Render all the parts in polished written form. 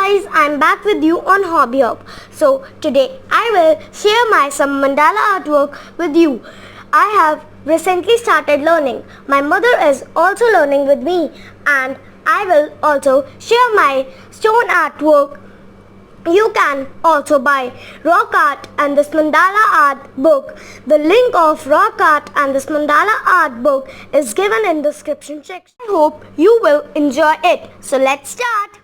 guys, I'm back with you on Hobby Hub. So today I will share my some mandala artwork with you. I have recently started learning. My mother is also learning with me, and I will also share my stone artwork. You can also buy rock art and this mandala art book. The link of rock art and this mandala art book is given in the description section. I hope you will enjoy it. So let's start.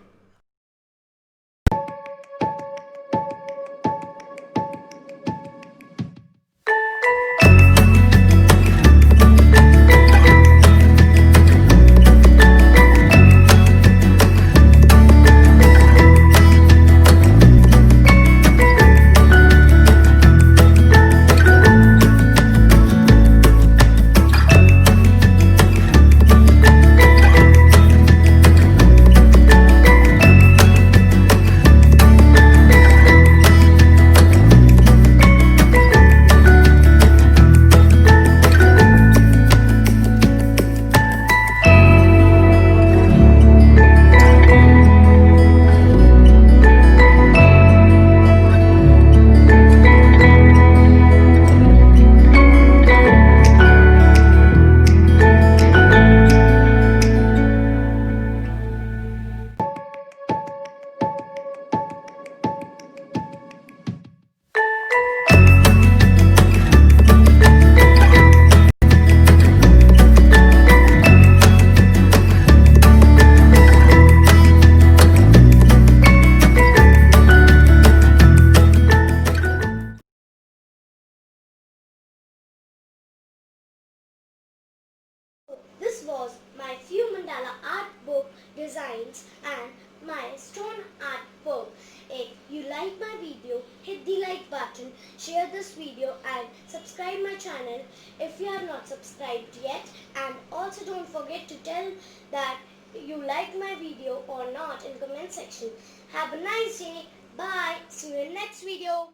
This was my few mandala art book designs and my stone art book. If you like my video, hit the like button, share this video and subscribe my channel if you have not subscribed yet, and also don't forget to tell that you like my video or not in comment section. Have a nice day. Bye. See you in next video.